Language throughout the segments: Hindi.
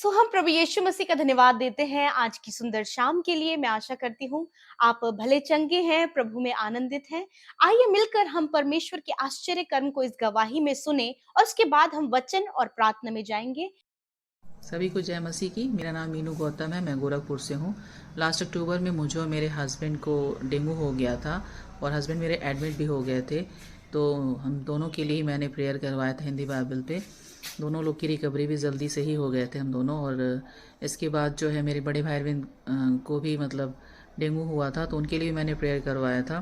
हम प्रभु यीशु मसीह का धन्यवाद देते हैं आज की सुंदर शाम के लिए। मैं आशा करती हूँ आप भले चंगे हैं, प्रभु में आनंदित हैं। आइए मिलकर हम परमेश्वर के आश्चर्य कर्म को इस गवाही में सुने और उसके बाद हम वचन और प्रार्थना में जाएंगे। सभी को जय मसीह की। मेरा नाम मीनू गौतम है, मैं गोरखपुर से हूँ। लास्ट अक्टूबर में मुझे और मेरे हस्बैंड को डेंगू हो गया था और हस्बैंड मेरे एडमिट भी हो गए थे। तो हम दोनों के लिए मैंने प्रेयर करवाया था हिंदी बाइबल पे। दोनों लोग की रिकवरी भी जल्दी से ही हो गए थे हम दोनों। और इसके बाद जो है मेरे बड़े भाई अरविंद को भी मतलब डेंगू हुआ था, तो उनके लिए भी मैंने प्रेयर करवाया था।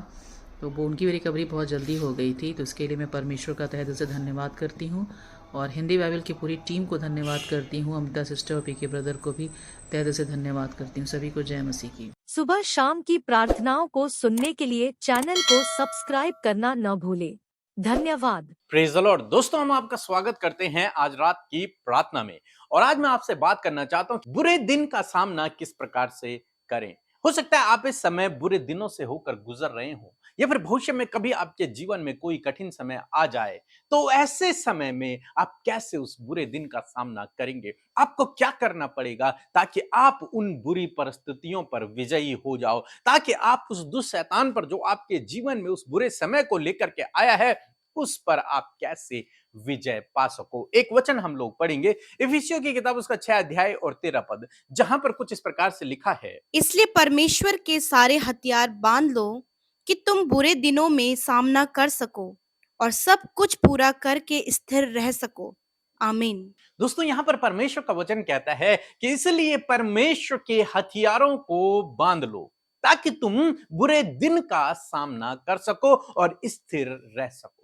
तो वो उनकी भी रिकवरी बहुत जल्दी हो गई थी। तो इसके लिए मैं परमेश्वर का तहे दिल से धन्यवाद करती हूँ और हिंदी बाइबल की पूरी टीम को धन्यवाद करती हूँ। अमिता सिस्टर और पीके ब्रदर को भी तहे दिल से धन्यवाद करती हूँ। सभी को जय मसीह की। सुबह शाम की प्रार्थनाओं को सुनने के लिए चैनल को सब्सक्राइब करना न भूलें। धन्यवाद। Praise the Lord. दोस्तों, हम आपका स्वागत करते हैं आज रात की प्रार्थना में। और आज मैं आपसे बात करना चाहता हूं बुरे दिन का सामना किस प्रकार से करें। हो सकता है आप इस समय बुरे दिनों से होकर गुजर रहे हो, या फिर भविष्य में कभी आपके जीवन में कोई कठिन समय आ जाए। तो ऐसे समय में आप कैसे उस बुरे दिन का सामना करेंगे, आपको क्या करना पड़ेगा ताकि आप उन बुरी परिस्थितियों पर विजयी हो जाओ, ताकि आप उस दुष्ट शैतान पर जो आपके जीवन में उस बुरे समय को लेकर के आया है उस पर आप कैसे विजय पा सको। एक वचन हम लोग पढ़ेंगे, इफिसियों की किताब उसका 6 अध्याय और 13 पद, जहां पर कुछ इस प्रकार से लिखा है। इसलिए परमेश्वर के सारे हथियार बांध लो कि तुम बुरे दिनों में सामना कर सको और सब कुछ पूरा करके स्थिर रह सको। आमीन। दोस्तों, यहां पर परमेश्वर का वचन कहता है कि इसलिए परमेश्वर के हथियारों को बांध लो ताकि तुम बुरे दिन का सामना कर सको और स्थिर रह सको।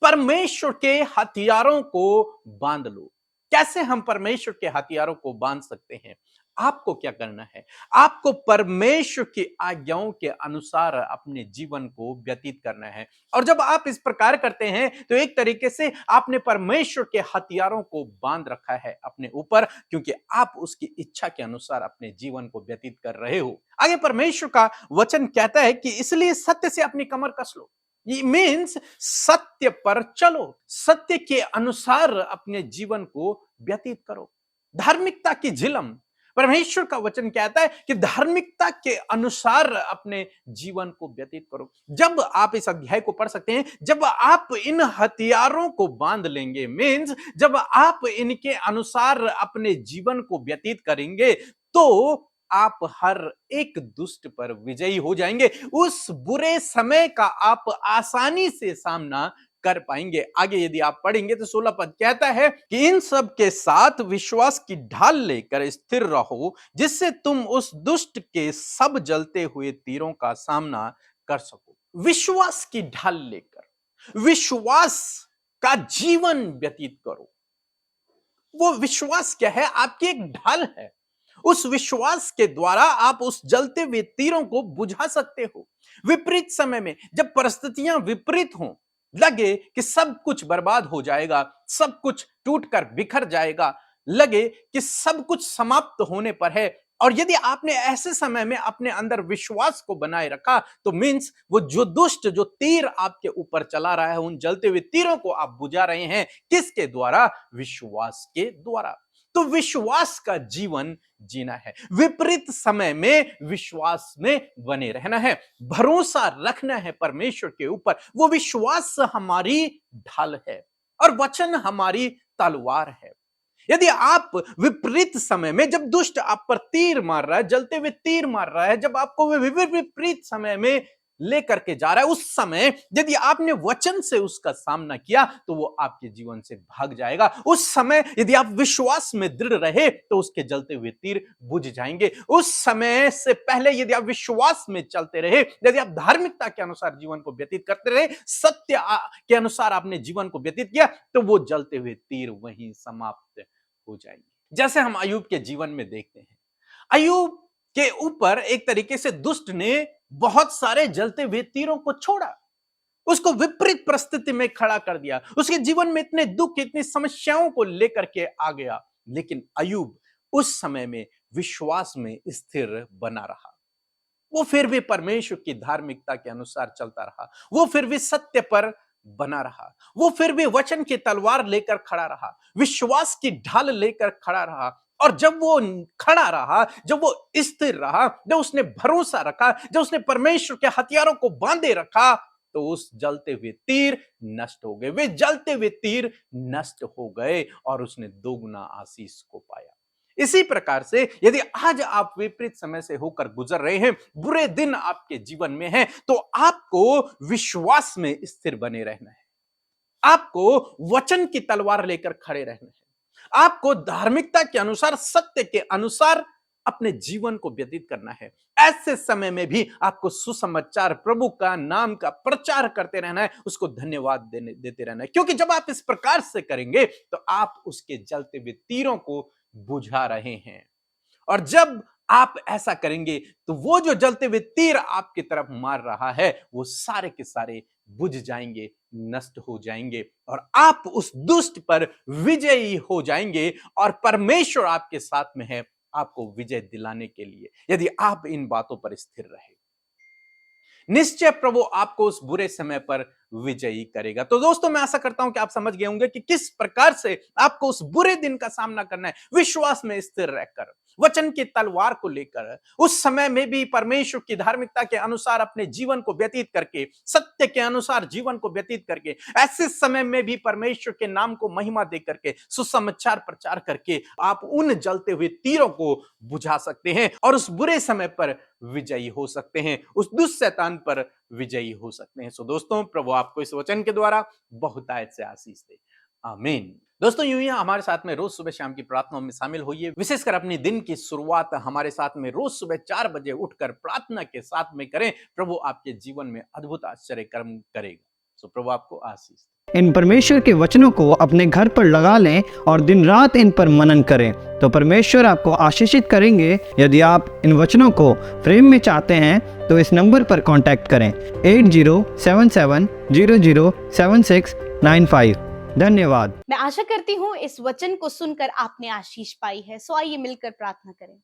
परमेश्वर के हथियारों को बांध लो। कैसे हम परमेश्वर के हथियारों को बांध सकते हैं? आपको क्या करना है? आपको परमेश्वर की आज्ञाओं के अनुसार अपने जीवन को व्यतीत करना है। और जब आप इस प्रकार करते हैं तो एक तरीके से आपने परमेश्वर के हथियारों को बांध रखा है अपने ऊपर, क्योंकि आप उसकी इच्छा के अनुसार अपने जीवन को व्यतीत कर रहे हो। आगे परमेश्वर का वचन कहता है कि इसलिए सत्य से अपनी कमर कस लो। ये मीन्स सत्य पर चलो, सत्य के अनुसार अपने जीवन को व्यतीत करो। धार्मिकता की झिलम, परमेश्वर का वचन कहता है कि धार्मिकता के अनुसार अपने जीवन को व्यतीत करो। जब आप इस अध्याय को पढ़ सकते हैं, जब आप इन हथियारों को बांध लेंगे, मीन्स जब आप इनके अनुसार अपने जीवन को व्यतीत करेंगे, तो आप हर एक दुष्ट पर विजयी हो जाएंगे। उस बुरे समय का आप आसानी से सामना कर पाएंगे। आगे यदि आप पढ़ेंगे तो 16 पद कहता है कि इन सब के साथ विश्वास की ढाल लेकर स्थिर रहो, जिससे तुम उस दुष्ट के सब जलते हुए तीरों का सामना कर सको। विश्वास की ढाल लेकर विश्वास का जीवन व्यतीत करो। वो विश्वास क्या है? आपकी एक ढाल है। उस विश्वास के द्वारा आप उस जलते हुए तीरों को बुझा सकते हो। विपरीत समय में जब परिस्थितियां विपरीत हों, लगे कि सब कुछ बर्बाद हो जाएगा, सब कुछ टूटकर बिखर जाएगा, लगे कि सब कुछ समाप्त होने पर है, और यदि आपने ऐसे समय में अपने अंदर विश्वास को बनाए रखा, तो मीन्स वो जो दुष्ट जो तीर आपके ऊपर चला रहा है, उन जलते हुए तीरों को आप बुझा रहे हैं। किसके द्वारा? विश्वास के द्वारा। तो विश्वास का जीवन जीना है। विपरीत समय में विश्वास में बने रहना है, भरोसा रखना है परमेश्वर के ऊपर। वो विश्वास हमारी ढाल है और वचन हमारी तलवार है। यदि आप विपरीत समय में, जब दुष्ट आप पर तीर मार रहा है, जलते हुए तीर मार रहा है, जब आपको विपरीत समय में लेकर के जा रहा है, उस समय यदि आपने वचन से उसका सामना किया तो वो आपके जीवन से भाग जाएगा। उस समय यदि आप विश्वास में दृढ़ रहे तो उसके जलते हुए तीर बुझ जाएंगे। उस समय से पहले यदि आप विश्वास में चलते रहे, यदि आप धार्मिकता के अनुसार जीवन को व्यतीत करते रहे, सत्य के अनुसार आपने जीवन को व्यतीत किया, तो वो जलते हुए तीर वहीं समाप्त हो जाएंगे। जैसे हम अय्यूब के जीवन में देखते हैं, अय्यूब के ऊपर एक तरीके से दुष्ट ने बहुत सारे जलते हुए तीरों को छोड़ा, उसको विपरीत परिस्थिति में खड़ा कर दिया, उसके जीवन में इतने दुख, इतनी समस्याओं को लेकर के आ गया, लेकिन अय्यूब उस समय में विश्वास में स्थिर बना रहा। वो फिर भी परमेश्वर की धार्मिकता के अनुसार चलता रहा, वो फिर भी सत्य पर बना रहा, वो फिर भी वचन की तलवार लेकर खड़ा रहा, विश्वास की ढाल लेकर खड़ा रहा। और जब वो खड़ा रहा, जब वो स्थिर रहा, जब उसने भरोसा रखा, जब उसने परमेश्वर के हथियारों को बांधे रखा, तो उस जलते हुए तीर नष्ट हो गए। वे जलते हुए तीर नष्ट हो गए और उसने दोगुना आशीष को पाया। इसी प्रकार से यदि आज आप विपरीत समय से होकर गुजर रहे हैं, बुरे दिन आपके जीवन में हैं, तो आपको विश्वास में स्थिर बने रहना है। आपको वचन की तलवार लेकर खड़े रहना है। आपको धार्मिकता के अनुसार, सत्य के अनुसार अपने जीवन को व्यतीत करना है। ऐसे समय में भी आपको सुसमाचार, प्रभु का नाम का प्रचार करते रहना है, उसको धन्यवाद देते रहना है। क्योंकि जब आप इस प्रकार से करेंगे तो आप उसके जलते हुए तीरों को बुझा रहे हैं। और जब आप ऐसा करेंगे तो वो जो जलते हुए तीर आपकी तरफ मार रहा है, वो सारे के सारे बुझ जाएंगे, नष्ट हो जाएंगे और आप उस दुष्ट पर विजयी हो जाएंगे। और परमेश्वर आपके साथ में है आपको विजय दिलाने के लिए, यदि आप इन बातों पर स्थिर रहे। निश्चय प्रभु आपको उस बुरे समय पर विजयी करेगा। तो दोस्तों, मैं आशा करता हूं कि आप समझ गए होंगे कि किस प्रकार से आपको उस बुरे दिन का सामना करना है। विश्वास में स्थिर रहकर, वचन की तलवार को लेकर, उस समय में भी परमेश्वर की धार्मिकता के अनुसार अपने जीवन को व्यतीत करके, सत्य के अनुसार जीवन को व्यतीत करके, ऐसे समय में भी परमेश्वर के नाम को महिमा दे करके, सुसमाचार प्रचार करके आप उन जलते हुए तीरों को बुझा सकते हैं और उस बुरे समय पर विजयी हो सकते हैं, उस दुष्ट शैतान पर विजयी हो सकते हैं। सो दोस्तों, प्रभु आपको इस वचन के द्वारा बहुतायत से आशीष दे। आमीन। दोस्तों, यूं ही हमारे साथ में रोज सुबह शाम की प्रार्थनाओं में शामिल होइए। विशेषकर अपनी दिन की शुरुआत हमारे साथ में रोज सुबह 4 बजे उठकर प्रार्थना के साथ में करें। प्रभु आपके जीवन में अद्भुत आश्चर्य कर्म करेगा। सो प्रभु आपको आशीष दे। इन परमेश्वर के वचनों को अपने घर पर लगा लें और दिन रात इन पर मनन करें, तो परमेश्वर आपको आशीषित करेंगे। यदि आप इन वचनों को फ्रेम में चाहते हैं तो इस नंबर पर कांटेक्ट करें 8077007695। धन्यवाद। मैं आशा करती हूँ इस वचन को सुनकर आपने आशीष पाई है। सो आइए मिलकर प्रार्थना करें।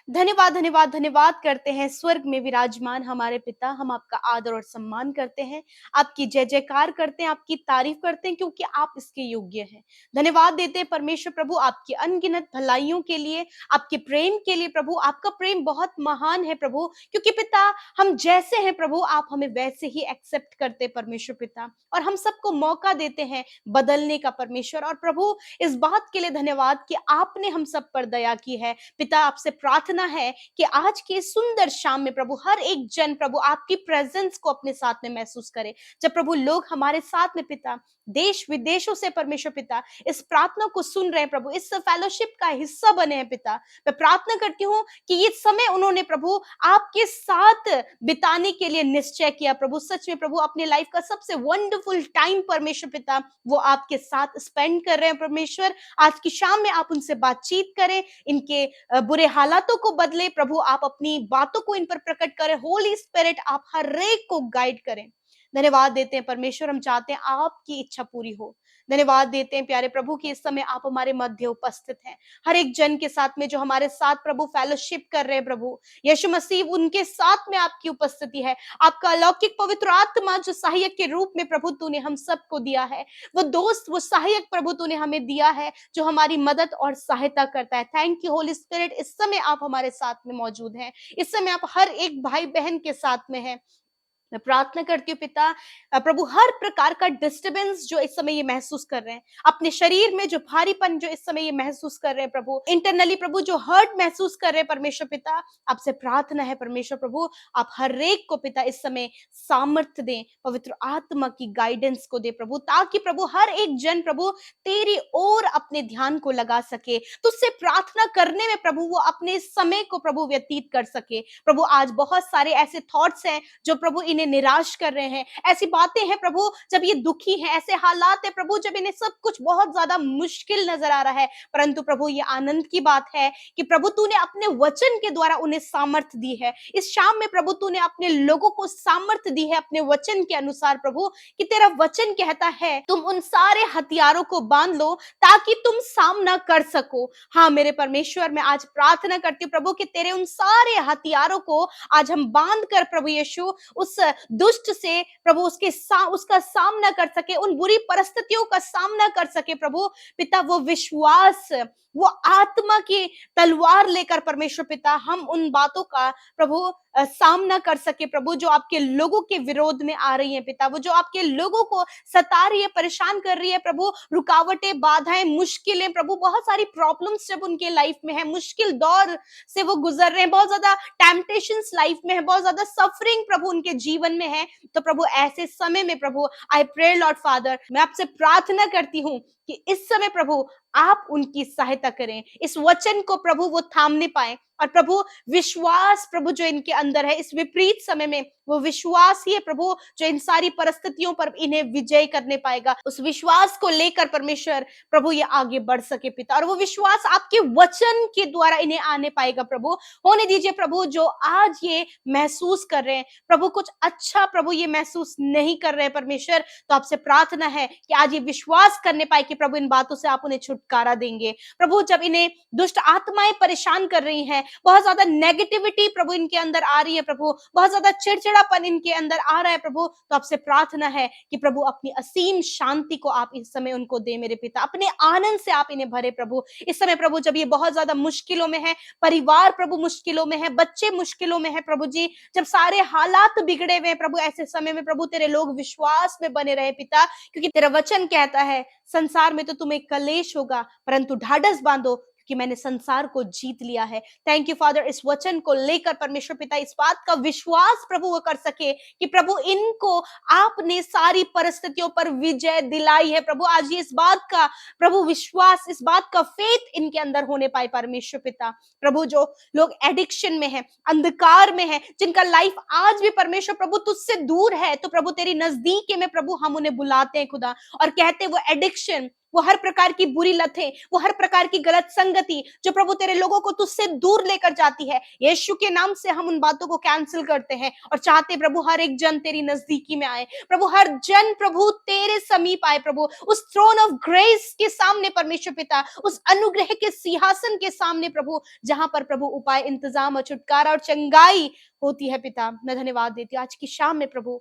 धन्यवाद धन्यवाद धन्यवाद करते हैं स्वर्ग में विराजमान हमारे पिता। हम आपका आदर और सम्मान करते हैं, आपकी जय जयकार करते हैं, आपकी तारीफ करते हैं, क्योंकि आप इसके योग्य हैं। धन्यवाद देते हैं परमेश्वर प्रभु आपकी अनगिनत भलाइयों के लिए, आपके प्रेम के लिए। प्रभु आपका प्रेम बहुत महान है प्रभु, क्योंकि पिता हम जैसे हैं प्रभु आप हमें वैसे ही एक्सेप्ट करते परमेश्वर पिता, और हम सबको मौका देते हैं बदलने का परमेश्वर। और प्रभु इस बात के लिए धन्यवाद कि आपने हम सब पर दया की है पिता। आपसे प्रार्थना है कि आज की सुंदर शाम में प्रभु हर एक जन प्रभु आपकी प्रेजेंस को अपने साथ में महसूस करे। जब प्रभु लोग हमारे साथ में पिता देश विदेशों से परमेश्वर पिता इस प्रार्थना को सुन रहे हैं प्रभु, इस फेलोशिप का हिस्सा बने हैं पिता, मैं प्रार्थना करती हूँ कि ये समय उन्होंने प्रभु आपके साथ बिताने के लिए निश्चय किया प्रभु। सच में प्रभु अपने लाइफ का सबसे वंडरफुल टाइम परमेश्वर पिता वो आपके साथ स्पेंड कर रहे हैं परमेश्वर। आज की शाम में आप उनसे बातचीत करें, इनके बुरे हालातों को बदले प्रभु, आप अपनी बातों को इन पर प्रकट करें। होली स्पिरिट आप हर एक को गाइड करें। धन्यवाद देते हैं परमेश्वर, हम चाहते हैं आपकी इच्छा पूरी हो। धन्यवाद देते हैं प्यारे प्रभु कि इस समय आप हमारे मध्य उपस्थित हैं, हर एक जन के साथ में जो हमारे साथ प्रभु फेलोशिप कर रहे हैं प्रभु यीशु मसीह, उनके साथ में आपकी उपस्थिति है। आपका अलौकिक पवित्र आत्मा जो सहायक के रूप में प्रभु तूने हम सबको दिया है, वो दोस्त, वो सहायक प्रभु तूने हमें दिया है जो हमारी मदद और सहायता करता है। थैंक यू होली स्पिरिट, इस समय आप हमारे साथ में मौजूद हैं, इस समय आप हर एक भाई बहन के साथ में हैं। मैं प्रार्थना करती हूँ पिता प्रभु हर प्रकार का डिस्टर्बेंस जो इस समय ये महसूस कर रहे हैं, अपने शरीर में जो भारीपन जो इस समय ये महसूस कर रहे हैं प्रभु, इंटरनली प्रभु जो हर्ट महसूस कर रहे हैं परमेश्वर पिता, आपसे प्रार्थना है परमेश्वर प्रभु आप हर एक को पिता इस समय सामर्थ्य दें, पवित्र आत्मा की गाइडेंस को दे प्रभु, ताकि प्रभु हर एक जन प्रभु तेरी ओर अपने ध्यान को लगा सके, तुझसे प्रार्थना करने में प्रभु वो अपने समय को प्रभु व्यतीत कर सके। प्रभु आज बहुत सारे ऐसे थॉट्स हैं जो प्रभु इन्हें निराश कर रहे हैं, ऐसी बातें हैं प्रभु जब ये दुखी हैं, ऐसे हालात है प्रभु जब इन्हें सब कुछ बहुत ज्यादा मुश्किल नजर आ रहा है, परंतु प्रभु ये आनंद की बात है कि प्रभु तूने अपने वचन के द्वारा उन्हें सामर्थ्य दी है। इस शाम में प्रभु तूने अपने लोगों को सामर्थ्य दी है अपने वचन के अनुसार प्रभु, कि तेरा वचन कहता है तुम उन सारे हथियारों को बांध लो ताकि तुम सामना कर सको। हाँ मेरे परमेश्वर, मैं आज प्रार्थना करती हूँ प्रभु कि तेरे उन सारे हथियारों को आज हम बांध कर प्रभु यीशु उस दुष्ट से प्रभु उसका सामना कर सके, उन बुरी परिस्थितियों का सामना कर सके प्रभु पिता। वो विश्वास वो आत्मा की तलवार लेकर परमेश्वर पिता हम उन बातों का प्रभु सामना कर सके प्रभु, जो आपके लोगों के विरोध में आ रही है पिता, वो जो आपके लोगों को सता रही है, परेशान कर रही है प्रभु, रुकावटें, बाधाएं, मुश्किलें प्रभु, बहुत सारी प्रॉब्लम्स जब उनके लाइफ में है, मुश्किल दौर से वो गुजर रहे हैं, बहुत ज्यादा टेम्पटेशंस लाइफ में है, बहुत ज्यादा सफरिंग प्रभु उनके जीवन में है, तो प्रभु ऐसे समय में प्रभु आई प्रे लॉर्ड फादर, मैं आपसे प्रार्थना करती हूँ कि इस समय प्रभु आप उनकी सहायता करें, इस वचन को प्रभु वो थामने पाए, और प्रभु विश्वास प्रभु जो इनके अंदर है इस विपरीत समय में, वो विश्वास ही है प्रभु जो इन सारी परिस्थितियों पर इन्हें विजय करने पाएगा। उस विश्वास को लेकर परमेश्वर प्रभु ये आगे बढ़ सके पिता, और वो विश्वास आपके वचन के द्वारा इन्हें आने पाएगा प्रभु। होने दीजिए प्रभु जो आज ये महसूस कर रहे हैं प्रभु कुछ अच्छा प्रभु ये महसूस नहीं कर रहे हैं परमेश्वर, तो आपसे प्रार्थना है कि आज ये विश्वास करने पाए कि प्रभु इन बातों से आप उन्हें छुटकारा देंगे प्रभु। जब इन्हें दुष्ट आत्माएं परेशान कर रही हैं, बहुत ज्यादा नेगेटिविटी प्रभु इनके अंदर आ रही है प्रभु, बहुत ज्यादा चिड़चिड़ापन इनके अंदर आ रहा है प्रभु, तो आपसे प्रार्थना है कि प्रभु अपनी असीम शांति को आप इस समय उनको दे मेरे पिता, अपने आनंद से आप इन्हें भरे प्रभु। इस समय प्रभु जब ये बहुत ज्यादा मुश्किलों में है, परिवार प्रभु मुश्किलों में है, बच्चे मुश्किलों में है प्रभु जी, जब सारे हालात बिगड़े हुए हैं प्रभु, ऐसे समय में प्रभु तेरे लोग विश्वास में बने रहे पिता, क्योंकि तेरा वचन कहता है संसार में तो तुम्हें कलेश होगा परंतु ढाढ़स बांधो कि मैंने संसार को जीत लिया है। थैंक यू फादर, इस वचन को लेकर परमेश्वर पिता इस बात का विश्वास प्रभु वो कर सके कि प्रभु इनको आपने सारी परिस्थितियों पर विजय दिलाई है प्रभु। आज ये इस बात का प्रभु विश्वास, इस बात का फेथ इनके अंदर होने पाए परमेश्वर पिता। प्रभु जो लोग एडिक्शन में है, अंधकार में है, जिनका लाइफ आज भी परमेश्वर प्रभु तुझसे दूर है, तो प्रभु तेरी नजदीकी में प्रभु हम उन्हें बुलाते हैं खुदा, और कहते वो एडिक्शन, वो हर प्रकार की बुरी लतें, वो हर प्रकार की गलत संगति जो प्रभु तेरे लोगों को तुझसे दूर लेकर जाती है, यीशु के नाम से हम उन बातों को कैंसिल करते हैं और चाहते प्रभु हर एक जन तेरी नजदीकी में आए प्रभु, हर जन प्रभु तेरे समीप आए प्रभु, उस थ्रोन ऑफ ग्रेस के सामने परमेश्वर पिता, उस अनुग्रह के सिंहासन के सामने प्रभु, जहां पर प्रभु उपाय, इंतजाम और छुटकारा और चंगाई होती है पिता। मैं धन्यवाद देती हूँ आज की शाम में प्रभु,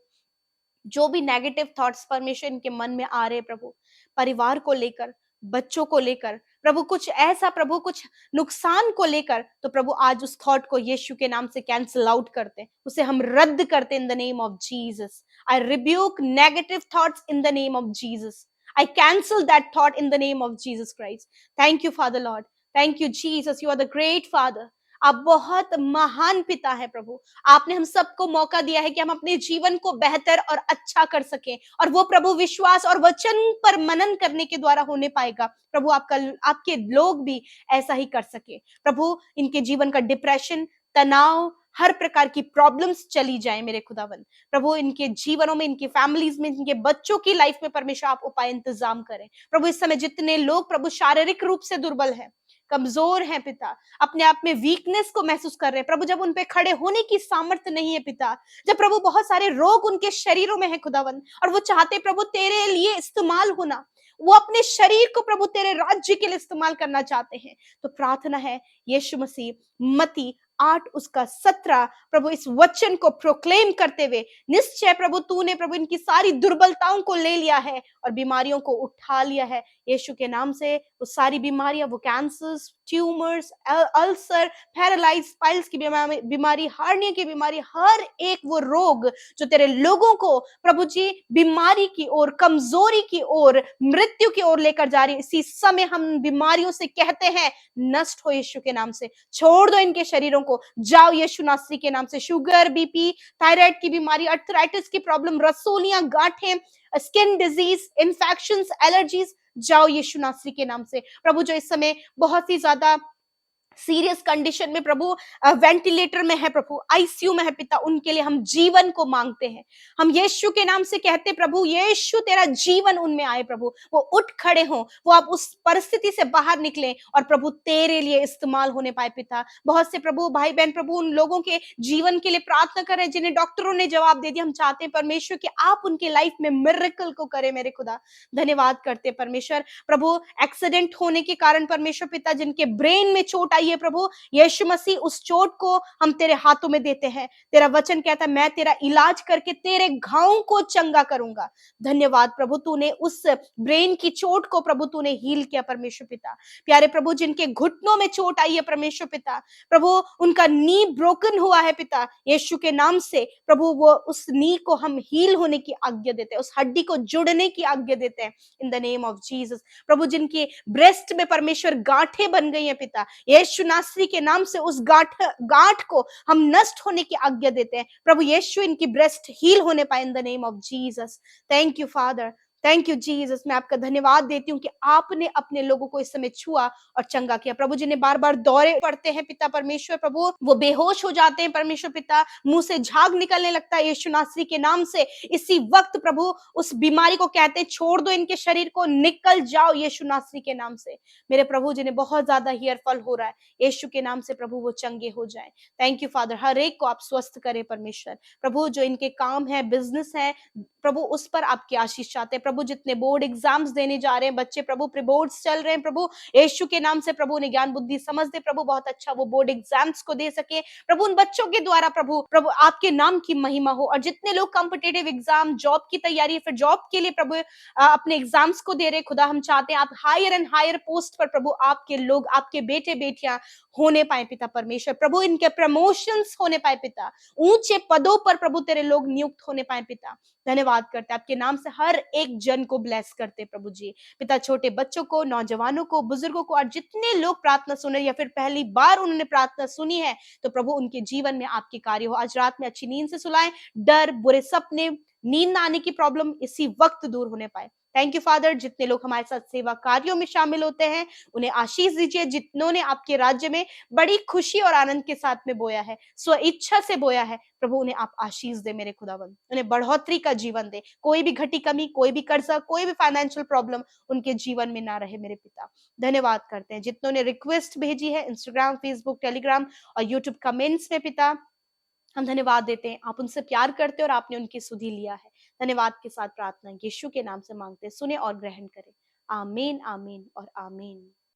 जो भी नेगेटिव थॉट्स परमेश्वर इनके मन में आ रहे प्रभु, परिवार को लेकर, बच्चों को लेकर प्रभु, कुछ ऐसा प्रभु, कुछ नुकसान को लेकर, तो प्रभु आज उस थॉट को यीशु के नाम से कैंसिल आउट करते, उसे हम रद्द करते इन the name of Jesus. I rebuke negative thoughts in the name of Jesus. I cancel that thought in the name of Jesus Christ. Thank you, Father Lord. Thank you, Jesus. You are the great Father. आप बहुत महान पिता है प्रभु। आपने हम सबको मौका दिया है कि हम अपने जीवन को बेहतर और अच्छा कर सकें, और वो प्रभु विश्वास और वचन पर मनन करने के द्वारा होने पाएगा प्रभु। आपके लोग भी ऐसा ही कर सके प्रभु, इनके जीवन का डिप्रेशन, तनाव, हर प्रकार की प्रॉब्लम्स चली जाए मेरे खुदावन प्रभु, इनके जीवनों में, इनकी फैमिलीज में, इनके बच्चों की लाइफ में परमेश्वर आप उपाय इंतजाम करें प्रभु। इस समय जितने लोग प्रभु शारीरिक रूप से दुर्बल हैं, कमजोर हैं पिता, अपने आप में वीकनेस को महसूस कर रहे हैं प्रभु, जब उन पे खड़े होने की सामर्थ्य नहीं है पिता, जब प्रभु बहुत सारे रोग उनके शरीरों में है खुदावन, और वो चाहते प्रभु तेरे लिए इस्तेमाल होना, वो अपने शरीर को प्रभु तेरे राज्य के लिए इस्तेमाल करना चाहते हैं, तो प्रार्थना है यीशु मसीह मत्ती 8:17 प्रभु इस वचन को प्रोक्लेम करते हुए, निश्चय प्रभु तूने प्रभु इनकी सारी दुर्बलताओं को ले लिया है और बीमारियों को उठा लिया है यीशु के नाम से। वो सारी बीमारियां, वो cancers, tumours, ulcer, paralyse, piles की बीमारी, हार्निया की बीमारी, हर एक वो रोग जो तेरे लोगों को प्रभु जी बीमारी की ओर, कमजोरी की ओर, मृत्यु की ओर लेकर जा रही है, इसी समय हम बीमारियों से कहते हैं नष्ट हो यीशु के नाम से। छोड़ दो इनके शरीरों को, जाओ यीशु नासरी के नाम से। शुगर, बीपी, थायराइड की बीमारी, अर्थराइटिस की प्रॉब्लम, रसोलियां, गांठें, स्किन डिजीज, इन्फेक्शंस, एलर्जीज, जाओ यीशु नासरी के नाम से प्रभु। जो इस समय बहुत ही ज्यादा सीरियस कंडीशन में प्रभु वेंटिलेटर में है प्रभु, आईसीयू में है पिता, उनके लिए हम जीवन को मांगते हैं। हम यीशु के नाम से कहते प्रभु, यीशु तेरा जीवन उनमें आए प्रभु, वो उठ खड़े हों, वो आप उस परिस्थिति से बाहर निकले और प्रभु तेरे लिए इस्तेमाल होने पाए पिता। बहुत से प्रभु भाई बहन प्रभु उन लोगों के जीवन के लिए प्रार्थना करें जिन्हें डॉक्टरों ने जवाब दे दिया। हम चाहते हैं परमेश्वर कि आप उनके लाइफ में मिरेकल को करें मेरे खुदा। धन्यवाद करते परमेश्वर प्रभु, एक्सीडेंट होने के कारण परमेश्वर पिता जिनके ब्रेन में चोट आई आई है प्रभु, यीशु मसीह उस चोट को हम तेरे हाथों में देते हैं। तेरा वचन कहता है मैं तेरा इलाज करके तेरे घावों को चंगा करूंगा। धन्यवाद प्रभु, तूने उस ब्रेन की चोट को प्रभु तूने हील किया परमेश्वर पिता। प्यारे प्रभु, जिनके घुटनों में चोट आई है परमेश्वर पिता, प्रभु उनका नी ब्रोकन हुआ है पिता, यीशु के नाम से प्रभु वो उस नी को हम हील होने की आज्ञा देते हैं, उस हड्डी को जुड़ने की आज्ञा देते हैं in the name of Jesus. प्रभु जिनके ब्रेस्ट में परमेश्वर गांठें बन गई हैं पिता, यीशु नासरी के नाम से उस गांठ को हम नष्ट होने की आज्ञा देते हैं। प्रभु यीशु इनकी ब्रेस्ट हील होने पाए इन the name of Jesus. Thank you father, thank you Jesus. मैं आपका धन्यवाद देती हूँ कि आपने अपने लोगों को इस समय छुआ और चंगा किया। प्रभु जिन्हें बार बार दौरे पड़ते हैं पिता परमेश्वर, प्रभु वो बेहोश हो जाते हैं परमेश्वर पिता, मुंह से झाग निकलने लगता है यीशु नासरी के नाम से, इसी वक्त प्रभु उस बीमारी को कहते हैं छोड़ दो इनके शरीर को, निकल जाओ यीशु नासरी के नाम से। मेरे प्रभु जिन्हें बहुत ज्यादा हेयर फॉल हो रहा है, यीशु के नाम से प्रभु वो चंगे हो जाए। थैंक यू फादर, हर एक को आप स्वस्थ करें परमेश्वर। प्रभु जो इनके काम है, बिजनेस है, प्रभु उस पर आपकी आशीष चाहते हैं। प्रभु जितने बोर्ड एग्जाम्स देने जा रहे हैं बच्चे, प्रभु प्री बोर्ड्स चल रहे हैं, प्रभु यीशु के नाम से प्रभु उन्हें ज्ञान बुद्धि समझ दे प्रभु, बहुत अच्छा वो बोर्ड एग्जाम्स को दे सके प्रभु। उन बच्चों के द्वारा प्रभु प्रभु आपके नाम की महिमा हो। और जितने लोग कॉम्पिटिटिव एग्जाम, जॉब की तैयारी, फिर जॉब के लिए प्रभु अपने एग्जाम्स को दे रहे खुदा, हम चाहते हैं आप हायर एंड हायर पोस्ट पर प्रभु आपके लोग, आपके बेटे बेटियां होने पाए पिता परमेश्वर। प्रभु इनके प्रमोशंस होने पाए पिता, ऊंचे पदों पर प्रभु तेरे लोग नियुक्त होने पाए पिता। धन्यवाद करते हैं आपके नाम से हर एक जन को ब्लेस करते प्रभु जी पिता, छोटे बच्चों को, नौजवानों को, बुजुर्गों को, और जितने लोग प्रार्थना सुने या फिर पहली बार उन्होंने प्रार्थना सुनी है, तो प्रभु उनके जीवन में आपके कार्य हो। आज रात में अच्छी नींद से सुलाएं, डर, बुरे सपने, नींद ना आने की प्रॉब्लम इसी वक्त दूर होने पाए। थैंक यू फादर, जितने लोग हमारे साथ सेवा कार्यों में शामिल होते हैं उन्हें आशीष दीजिए, जितनों ने आपके राज्य में बड़ी खुशी और आनंद के साथ में बोया है, स्व इच्छा से बोया है, प्रभु उन्हें आप आशीष दे मेरे खुदावंद, उन्हें बढ़ोतरी का जीवन दे, कोई भी घटी कमी, कोई भी कर्जा, कोई भी फाइनेंशियल प्रॉब्लम उनके जीवन में ना रहे मेरे पिता। धन्यवाद करते हैं जितनों ने रिक्वेस्ट भेजी है इंस्टाग्राम, फेसबुक, टेलीग्राम और यूट्यूब कमेंट्स में पिता, हम धन्यवाद देते हैं, आप उनसे प्यार करते हैं और आपने उनकी सुधि लिया है। धन्यवाद के साथ प्रार्थना यीशु के नाम से मांगते हैं, सुने और ग्रहण करें। आमीन, आमीन और आमीन।